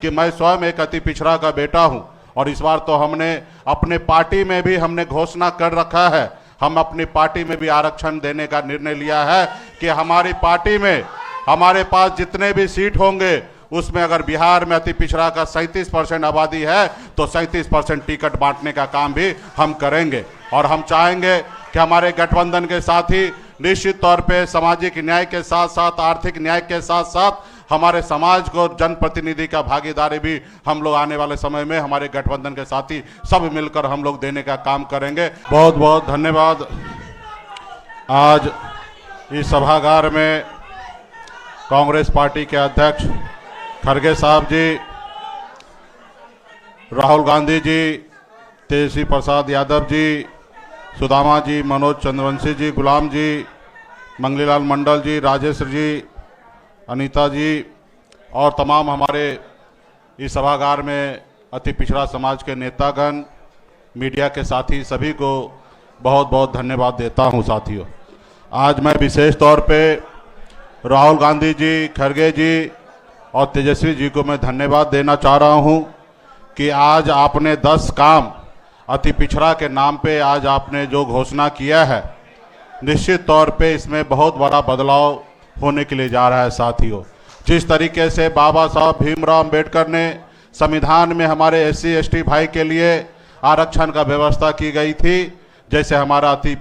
कि मैं स्वयं एक अति पिछड़ा का बेटा हूं और इस बार तो हमने अपने पार्टी में भी हमने घोषणा कर रखा है, हम अपनी पार्टी में भी आरक्षण देने का निर्णय लिया है कि हमारी पार्टी में हमारे पास जितने भी सीट होंगे उसमें अगर बिहार में अति पिछड़ा का 37% आबादी है तो 37% टिकट बांटने का काम भी हम करेंगे। और हम चाहेंगे कि हमारे गठबंधन के साथी निश्चित तौर पे सामाजिक न्याय के साथ साथ आर्थिक न्याय के साथ साथ हमारे समाज को जनप्रतिनिधि का भागीदारी भी हम लोग आने वाले समय में हमारे गठबंधन के साथी सब मिलकर हम लोग देने का काम करेंगे। बहुत बहुत धन्यवाद। आज इस सभागार में कांग्रेस पार्टी के अध्यक्ष खड़गे साहब जी, राहुल गांधी जी, तेजस्वी प्रसाद यादव जी, सुदामा जी, मनोज चंद्रवंशी जी, गुलाम जी, मंगलीलाल मंडल जी, राजेश जी, अनीता जी और तमाम हमारे इस सभागार में अति पिछड़ा समाज के नेतागण, मीडिया के साथी सभी को बहुत बहुत धन्यवाद देता हूं। साथियों, आज मैं विशेष तौर पे राहुल गांधी जी, खड़गे जी और तेजस्वी जी को मैं धन्यवाद देना चाह रहा हूं कि आज आपने 10 काम अति पिछड़ा के नाम पे आज आपने जो घोषणा किया है, निश्चित तौर पे इसमें बहुत बड़ा बदलाव होने के लिए जा रहा है। साथियों, जिस तरीके से बाबा साहब भीमराव अंबेडकर ने संविधान में हमारे SC ST भाई के लिए आरक्षण का व्यवस्था की गई थी, जैसे हमारा अति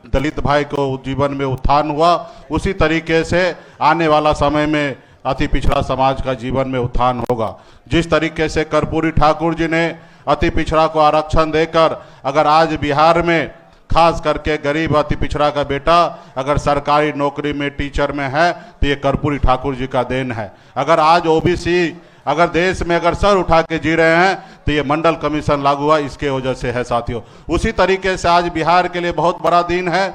दलित भाई को जीवन में उत्थान हुआ, उसी तरीके से आने वाला समय में अति पिछड़ा समाज का जीवन में उत्थान होगा। जिस तरीके से कर्पूरी ठाकुर जी ने अति पिछड़ा को आरक्षण देकर अगर आज बिहार में खास करके गरीब अति पिछड़ा का बेटा अगर सरकारी नौकरी में टीचर में है तो ये कर्पूरी ठाकुर जी का देन है। अगर आज OBC अगर देश में अगर सर उठा के जी रहे हैं तो ये मंडल कमीशन लागू हुआ, इसके वजह से है। साथियों, उसी तरीके से आज बिहार के लिए बहुत बड़ा दिन है।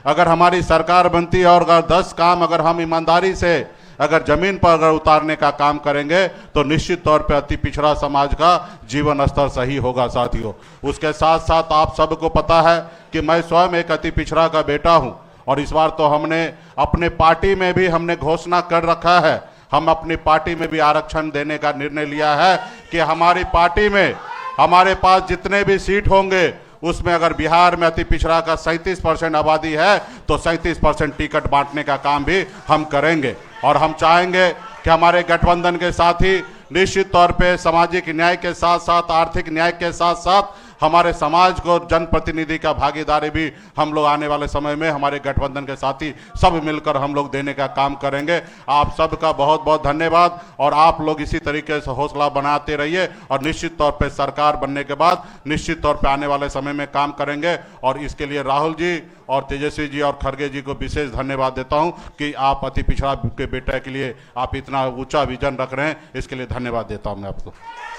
अगर हमारी सरकार बनती है और अगर 10 काम अगर हम ईमानदारी से अगर जमीन पर अगर उतारने का काम करेंगे तो निश्चित तौर पे अति पिछड़ा समाज का जीवन स्तर सही होगा। साथियों, उसके साथ साथ आप सबको पता है कि मैं स्वयं एक अति पिछड़ा का बेटा हूं और इस बार तो हमने अपने पार्टी में भी हमने घोषणा कर रखा है, हम अपनी पार्टी में भी आरक्षण देने का निर्णय लिया है कि हमारी पार्टी में हमारे पास जितने भी सीट होंगे उसमें अगर बिहार में अति पिछड़ा का 37% आबादी है तो 37% टिकट बांटने का काम भी हम करेंगे। और हम चाहेंगे कि हमारे गठबंधन के साथी निश्चित तौर पे सामाजिक न्याय के साथ साथ आर्थिक न्याय के साथ साथ हमारे समाज को जनप्रतिनिधि का भागीदारी भी हम लोग आने वाले समय में हमारे गठबंधन के साथी सब मिलकर हम लोग देने का काम करेंगे। आप सबका बहुत बहुत धन्यवाद और आप लोग इसी तरीके से हौसला बनाते रहिए और निश्चित तौर पे सरकार बनने के बाद निश्चित तौर पे आने वाले समय में काम करेंगे। और इसके लिए राहुल जी और तेजस्वी जी और खड़गे जी को विशेष धन्यवाद देता हूं कि आप अति पिछड़ा के बेटे के लिए आप इतना ऊंचा विजन रख रहे हैं, इसके लिए धन्यवाद देता हूं मैं आपको।